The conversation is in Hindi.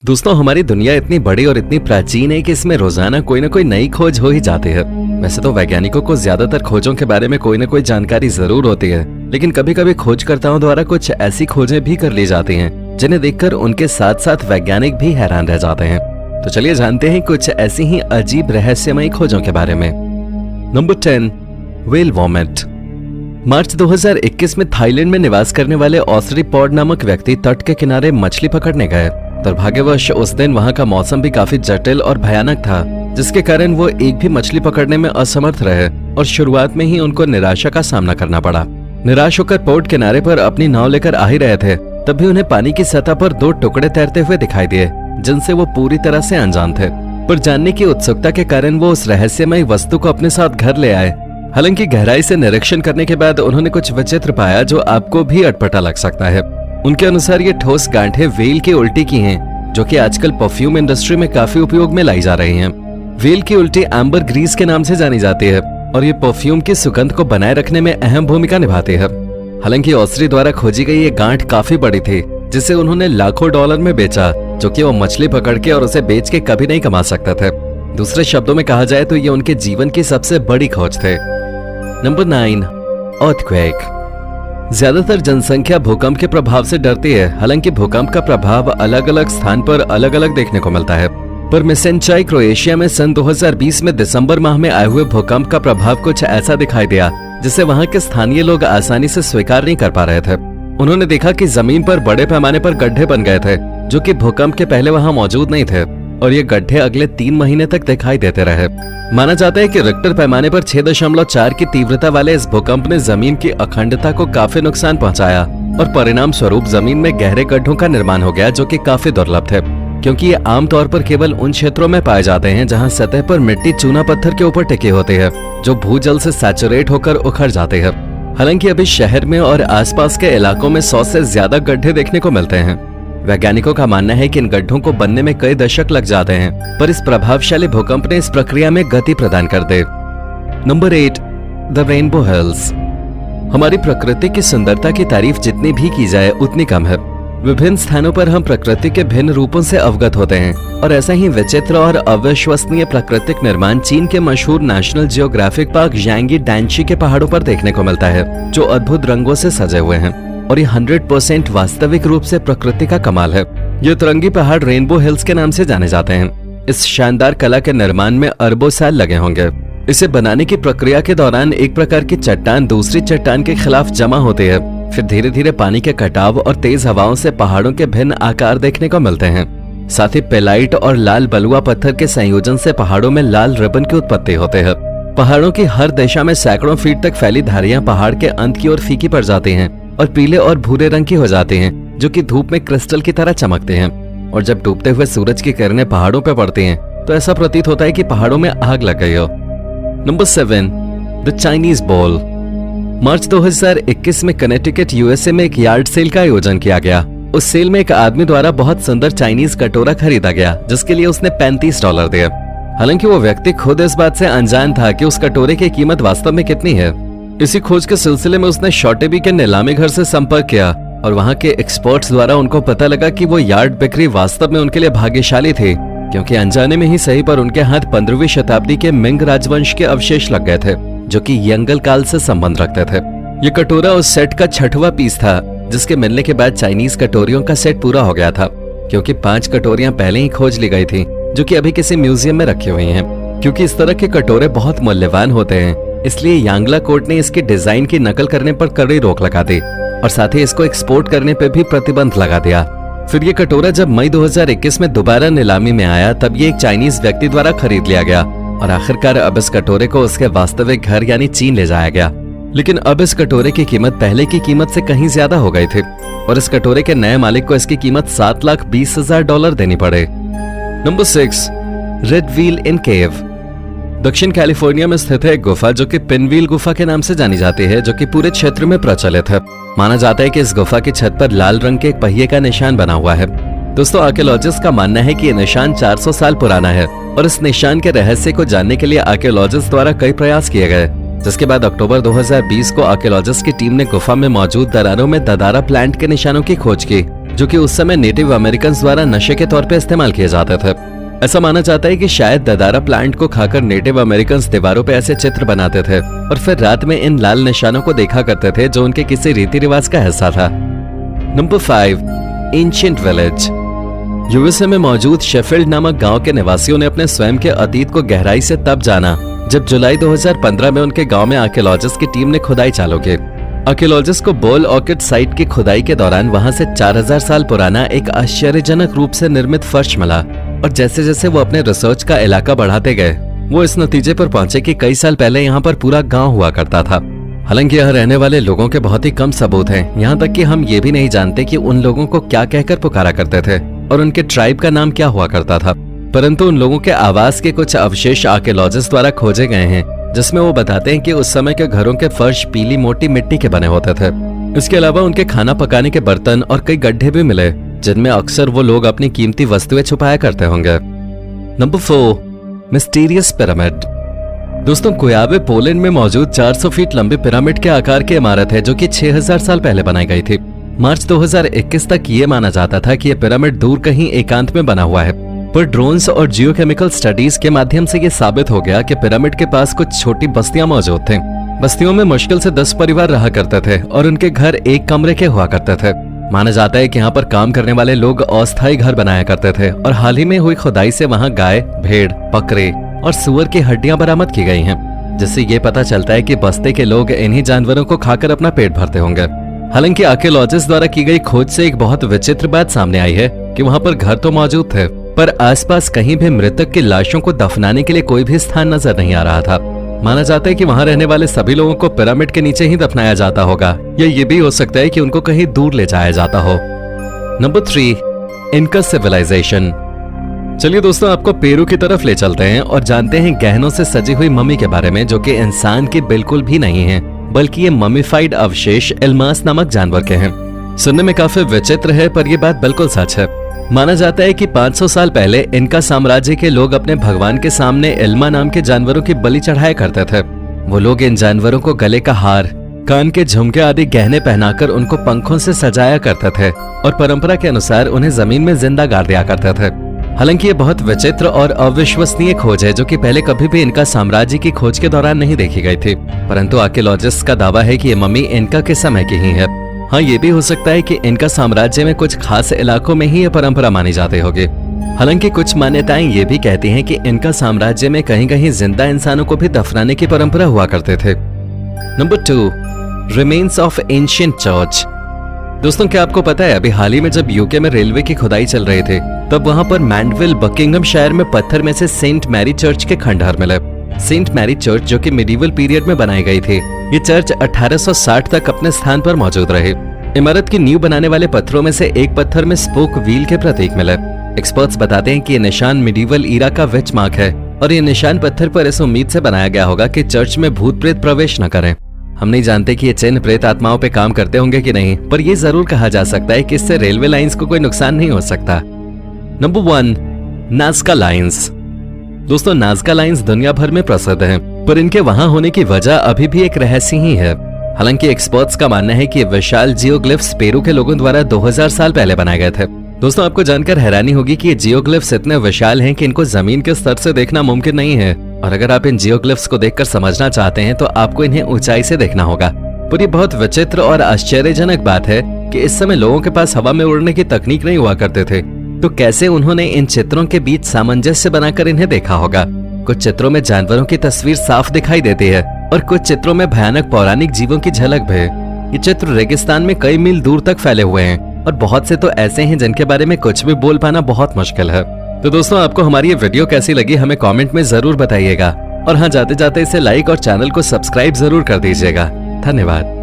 दोस्तों, हमारी दुनिया इतनी बड़ी और इतनी प्राचीन है कि इसमें रोजाना कोई ना कोई नई खोज हो ही जाती है। वैसे तो वैज्ञानिकों को ज्यादातर खोजों के बारे में कोई ना कोई जानकारी जरूर होती है, लेकिन कभी कभी खोजकर्ताओं द्वारा कुछ ऐसी खोजें भी कर ली जाती हैं जिन्हें देखकर उनके साथ साथ वैज्ञानिक भी हैरान रह जाते हैं। तो चलिए जानते हैं कुछ ऐसी ही अजीब रहस्यमयी खोजों के बारे में। Number 10, whale vomit. मार्च 2021 में थाईलैंड में निवास करने वाले ऑसरी पॉड नामक व्यक्ति तट के किनारे मछली पकड़ने गए। दुर्भाग्यवश उस दिन वहां का मौसम भी काफी जटिल और भयानक था, जिसके कारण वो एक भी मछली पकड़ने में असमर्थ रहे और शुरुआत में ही उनको निराशा का सामना करना पड़ा। निराश होकर पोर्ट किनारे पर अपनी नाव लेकर आ ही रहे थे, तभी उन्हें पानी की सतह पर 2 टुकड़े तैरते हुए दिखाई दिए, जिनसे वो पूरी तरह से अनजान थे। पर जानने की उत्सुकता के कारण वो उस रहस्यमय वस्तु को अपने साथ घर ले आए। हालांकि गहराई से निरीक्षण करने के बाद उन्होंने कुछ विचित्र पाया जो आपको भी अटपटा लग सकता है। उनके अनुसार ये ठोस गांठें व्हेल की उल्टी की हैं, जो कि आजकल परफ्यूम इंडस्ट्री में काफी उपयोग में लाई जा रही हैं। व्हेल की उल्टी एम्बर ग्रीस के नाम से जानी जाती है और ये परफ्यूम की सुगंध को बनाए रखने में अहम भूमिका निभाती है। हालांकि ऑसरी द्वारा खोजी गई ये गांठ काफी बड़ी थी, जिसे उन्होंने लाखों डॉलर में बेचा, जो कि वो मछली पकड़ के और उसे बेच के कभी नहीं कमा सकते थे। दूसरे शब्दों में कहा जाए तो ये उनके जीवन की सबसे बड़ी खोज थे। Number 9, earthquake. ज्यादातर जनसंख्या भूकंप के प्रभाव से डरती है। हालांकि भूकंप का प्रभाव अलग अलग स्थान पर अलग अलग देखने को मिलता है, पर मिसेंचाई क्रोएशिया में सन 2020 में दिसंबर माह में आए हुए भूकंप का प्रभाव कुछ ऐसा दिखाई दिया जिसे वहां के स्थानीय लोग आसानी से स्वीकार नहीं कर पा रहे थे। उन्होंने देखा कि जमीन पर बड़े पैमाने पर गड्ढे बन गए थे, जो कि भूकंप के पहले वहां मौजूद नहीं थे, और ये गड्ढे अगले 3 महीने तक दिखाई देते रहे। माना जाता है कि रिक्टर पैमाने पर 6.4 की तीव्रता वाले इस भूकंप ने जमीन की अखंडता को काफी नुकसान पहुंचाया और परिणाम स्वरूप जमीन में गहरे गड्ढों का निर्माण हो गया, जो कि काफी दुर्लभ थे, क्योंकि ये आमतौर पर केवल उन क्षेत्रों में पाए जाते हैं जहां सतह पर मिट्टी चूना पत्थर के ऊपर टिकी होती है, जो भूजल से सैचुरेट होकर उखड़ जाते हैं। हालांकि अभी शहर में और आसपास के इलाकों में 100 से ज्यादा गड्ढे देखने को मिलते हैं। वैज्ञानिकों का मानना है कि इन गड्ढों को बनने में कई दशक लग जाते हैं, पर इस प्रभावशाली भूकंप ने इस प्रक्रिया में गति प्रदान कर दे। Number 8, the rainbow hills. हमारी प्रकृति की सुंदरता की तारीफ जितनी भी की जाए उतनी कम है। विभिन्न स्थानों पर हम प्रकृति के भिन्न रूपों से अवगत होते हैं, और ऐसा ही विचित्र और अविश्वसनीय प्राकृतिक निर्माण चीन के मशहूर नेशनल जियोग्राफिक पार्क यांगी डैंशी के पहाड़ों पर देखने को मिलता है, जो अद्भुत रंगों से सजे हुए हैं, और ये 100% वास्तविक रूप से प्रकृति का कमाल है। ये तिरंगी पहाड़ रेनबो हिल्स के नाम से जाने जाते हैं। इस शानदार कला के निर्माण में अरबों साल लगे होंगे। इसे बनाने की प्रक्रिया के दौरान एक प्रकार की चट्टान दूसरी चट्टान के खिलाफ जमा होती है, फिर धीरे धीरे पानी के कटाव और तेज हवाओं से पहाड़ों के भिन्न आकार देखने को मिलते हैं। साथ ही पेलाइट और लाल बलुआ पत्थर के संयोजन से पहाड़ों में लाल रिबन की उत्पत्ति होते हैं। पहाड़ों की हर दिशा में सैकड़ों फीट तक फैली धारियां पहाड़ के अंत की ओर फीकी पड़ जाती हैं और पीले और भूरे रंग की हो जाती हैं, जो कि धूप में क्रिस्टल की तरह चमकते हैं। और जब डूबते हुए सूरज की किरणें पहाड़ों पर पड़ती हैं, तो ऐसा प्रतीत होता है कि पहाड़ों में आग लग गई हो। Number 7, the Chinese ball. मार्च 2021 में कनेटिकट यूएसए में एक यार्ड सेल का आयोजन किया गया। उस सेल में एक आदमी द्वारा बहुत सुंदर चाइनीज कटोरा खरीदा गया, जिसके लिए उसने $35 दिए। हालांकि वो व्यक्ति खुद इस बात से अनजान था कि उस कटोरे की कीमत वास्तव में कितनी है। इसी खोज के सिलसिले में उसने शॉटेबी के नीलामी घर से संपर्क किया, और वहां के एक्सपर्ट्स द्वारा उनको पता लगा कि वो यार्ड बिक्री वास्तव में उनके लिए भाग्यशाली थी, क्योंकि अनजाने में ही सही पर उनके हाथ 15वीं शताब्दी के मिंग राजवंश के अवशेष लग गए थे, जो कि यंगल काल से संबंध रखते थे। ये कटोरा उस सेट का 6वां पीस था, जिसके मिलने के बाद चाइनीज कटोरियों का सेट पूरा हो गया था, क्योंकि 5 कटोरियां पहले ही खोज ली गई थी, जो कि अभी किसी म्यूजियम में रखी हुई हैं। क्योंकि इस तरह के कटोरे बहुत मूल्यवान होते हैं, इसलिए यांगला कोर्ट ने इसके डिजाइन की नकल करने पर कड़ी रोक लगा दी, और साथ ही इसको एक्सपोर्ट करने पर भी प्रतिबंध लगा दिया। फिर ये कटोरा जब मई 2021 में दोबारा नीलामी में आया, तब ये एक चाइनीज व्यक्ति द्वारा खरीद लिया गया, और आखिरकार अब इस कटोरे को उसके वास्तविक घर यानी चीन ले जाया गया। लेकिन अब इस कटोरे की कीमत पहले की कीमत से कहीं ज्यादा हो गई थी, और इस कटोरे के नए मालिक को इसकी कीमत $7,20,000 देनी पड़े। नंबर 6, रेड व्हील इन केव। दक्षिण कैलिफोर्निया में स्थित है एक गुफा, जो कि पिनव्हील गुफा के नाम से जानी जाती है, जो कि पूरे क्षेत्र में प्रचलित है। माना जाता है कि इस गुफा की छत पर लाल रंग के एक पहिए का निशान बना हुआ है। दोस्तों, आर्कियोलॉजिस्ट का मानना है कि यह निशान 400 साल पुराना है, और इस निशान के रहस्य को जानने के लिए आर्कियोलॉजिस्ट द्वारा कई प्रयास किए गए, जिसके बाद अक्टूबर 2020 को आर्कियोलॉजिस्ट की टीम ने गुफा में मौजूद दरारों में ददारा प्लांट के निशानों की खोज की, जो कि उस समय नेटिव अमेरिकन द्वारा नशे के तौर पर इस्तेमाल किए जाते थे। ऐसा माना जाता है कि शायद ददारा प्लांट को खाकर नेटिव अमेरिकन दीवारों पे ऐसे चित्र बनाते थे और फिर रात में इन लाल निशानों को देखा करते थे जो उनके किसी रीति रिवाज का हिस्सा था। Number 5, ancient village. यूएसए में मौजूद शेफील्ड नामक गांव के निवासियों ने अपने स्वयं के अतीत को गहराई से तब जाना जब जुलाई 2015 में उनके गांव में आर्कियोलॉजिस्ट की टीम ने खुदाई चालू की। आर्कियोलॉजिस्ट को बोल ऑर्किड साइट की खुदाई के दौरान वहां से 4000 साल पुराना एक आश्चर्यजनक रूप से निर्मित फर्श मिला और जैसे जैसे वो अपने रिसर्च का इलाका बढ़ाते गए वो इस नतीजे पर पहुंचे कि कई साल पहले यहाँ पर पूरा गांव हुआ करता था। हालांकि यहाँ रहने वाले लोगों के बहुत ही कम सबूत हैं, यहाँ तक कि हम ये भी नहीं जानते कि उन लोगों को क्या कहकर पुकारा करते थे और उनके ट्राइब का नाम क्या हुआ करता था। परंतु उन लोगों के आवास के कुछ अवशेष आर्कियोलॉजिस्ट द्वारा खोजे गए हैं जिसमें वो बताते हैं कि उस समय के घरों के फर्श पीली मोटी मिट्टी के बने होते थे। इसके अलावा उनके खाना पकाने के बर्तन और कई गड्ढे भी मिले जिनमें अक्सर वो लोग अपनी कीमती वस्तुएं छुपाया करते होंगे। Number 4, mysterious pyramid. दोस्तों, कुयावे पोलैंड में मौजूद 400 फीट लंबे पिरामिड के आकार की इमारत है जो कि 6000 साल पहले बनाई गई थी। मार्च 2021 तक ये माना जाता था कि यह पिरामिड दूर कहीं एकांत में बना हुआ है, पर ड्रोन्स और जियोकेमिकल स्टडीज के माध्यम से ये साबित हो गया कि पिरामिड के पास कुछ छोटी बस्तियां मौजूद थीं। बस्तियों में मुश्किल से 10 परिवार रहा करते थे और उनके घर एक कमरे के हुआ करते थे। माना जाता है कि यहाँ पर काम करने वाले लोग अस्थायी घर बनाया करते थे और हाल ही में हुई खुदाई से वहाँ गाय, भेड़, बकरे और सुअर की हड्डियां बरामद की गई हैं, जिससे ये पता चलता है कि बस्ती के लोग इन्हीं जानवरों को खाकर अपना पेट भरते होंगे। हालांकि आर्कियोलॉजिस्ट द्वारा की गई खोज से एक बहुत विचित्र बात सामने आई है कि वहाँ पर घर तो मौजूद थे पर आसपास कहीं भी मृतक की लाशों को दफनाने के लिए कोई भी स्थान नजर नहीं आ रहा था। माना जाता है कि वहां रहने वाले सभी लोगों को पिरामिड के नीचे ही दफनाया जाता होगा या ये भी हो सकता है कि उनको कहीं दूर ले जाया जाता हो। नंबर 3, इनका सिविलाइजेशन। चलिए दोस्तों, आपको पेरू की तरफ ले चलते हैं और जानते हैं गहनों से सजी हुई मम्मी के बारे में जो कि इंसान की बिल्कुल भी नहीं है, बल्कि ये ममीफाइड अवशेष एल्मास नामक जानवर के हैं। सुनने में काफी विचित्र है पर यह बात बिल्कुल सच है। माना जाता है कि 500 साल पहले इनका साम्राज्य के लोग अपने भगवान के सामने एल्मा नाम के जानवरों की बलि चढ़ाया करते थे। वो लोग इन जानवरों को गले का हार, कान के झुमके आदि गहने पहनाकर उनको पंखों से सजाया करते थे और परंपरा के अनुसार उन्हें जमीन में जिंदा गाड़ दिया करते थे। हालांकि ये बहुत विचित्र और अविश्वसनीय खोज है जो कि पहले कभी भी इनका साम्राज्य की खोज के दौरान नहीं देखी गई थी, परंतु आर्कियोलॉजिस्ट का दावा है कि ये मम्मी इनका के समय की ही है। हाँ, ये भी हो सकता है कि इनका साम्राज्य में कुछ खास इलाकों में ही ये परंपरा मानी जाती होगी। हालांकि कुछ मान्यताएं ये भी कहती हैं कि इनका साम्राज्य में कहीं कहीं जिंदा इंसानों को भी दफनाने की परंपरा हुआ करते थे। Number 2, remains of ancient church. दोस्तों, क्या आपको पता है अभी हाल ही में जब यूके में रेलवे की खुदाई चल रही थी तब वहां पर मैंडविल बकिंगमशायर में पत्थर में से सेंट मैरी चर्च के खंडहर मिले। सेंट मैरी चर्च जो कि मिडीवल पीरियड में बनाई गई थी, ये चर्च 1860 तक अपने स्थान पर मौजूद रही। इमारत की नींव बनाने वाले पत्थरों में से एक पत्थर में स्पोक व्हील के प्रतीक मिले। एक्सपर्ट्स बताते हैं कि ये निशान मिडीवल ईरा का विच मार्क है और ये निशान पत्थर पर इस उम्मीद से बनाया गया होगा कि चर्च में भूत प्रेत प्रवेश न करें। हम नहीं जानते कि ये चिन्ह प्रेत आत्माओं पे काम करते होंगे कि नहीं, पर यह जरूर कहा जा सकता है कि इससे रेलवे लाइंस को कोई नुकसान नहीं हो सकता। Number 1, Nazca lines. दोस्तों, नाज़का लाइंस दुनिया भर में प्रसिद्ध हैं, पर इनके वहां होने की वजह अभी भी एक रहस्य ही है। हालांकि एक्सपर्ट्स का मानना है कि विशाल जियोग्लिफ्स पेरू के लोगों द्वारा 2000 साल पहले बनाए गए थे। दोस्तों, आपको जानकर हैरानी होगी कि ये जियोग्लिफ्स इतने विशाल हैं कि इनको जमीन के स्तर से देखना मुमकिन नहीं है, और अगर आप इन जियोग्लिफ्स को देखकर समझना चाहते हैं तो आपको इन्हें ऊंचाई से देखना होगा। पर ये बहुत विचित्र और आश्चर्यजनक बात है कि इस समय लोगों के पास हवा में उड़ने की तकनीक नहीं हुआ करते थे, तो कैसे उन्होंने इन चित्रों के बीच सामंजस्य बनाकर इन्हें देखा होगा। कुछ चित्रों में जानवरों की तस्वीर साफ दिखाई देती है और कुछ चित्रों में भयानक पौराणिक जीवों की झलक भी। ये चित्र रेगिस्तान में कई मील दूर तक फैले हुए हैं और बहुत से तो ऐसे हैं जिनके बारे में कुछ भी बोल पाना बहुत मुश्किल है। तो दोस्तों, आपको हमारी ये वीडियो कैसी लगी हमें कमेंट में जरूर बताइएगा, और हाँ, जाते जाते इसे लाइक और चैनल को सब्सक्राइब जरूर कर दीजिएगा। धन्यवाद।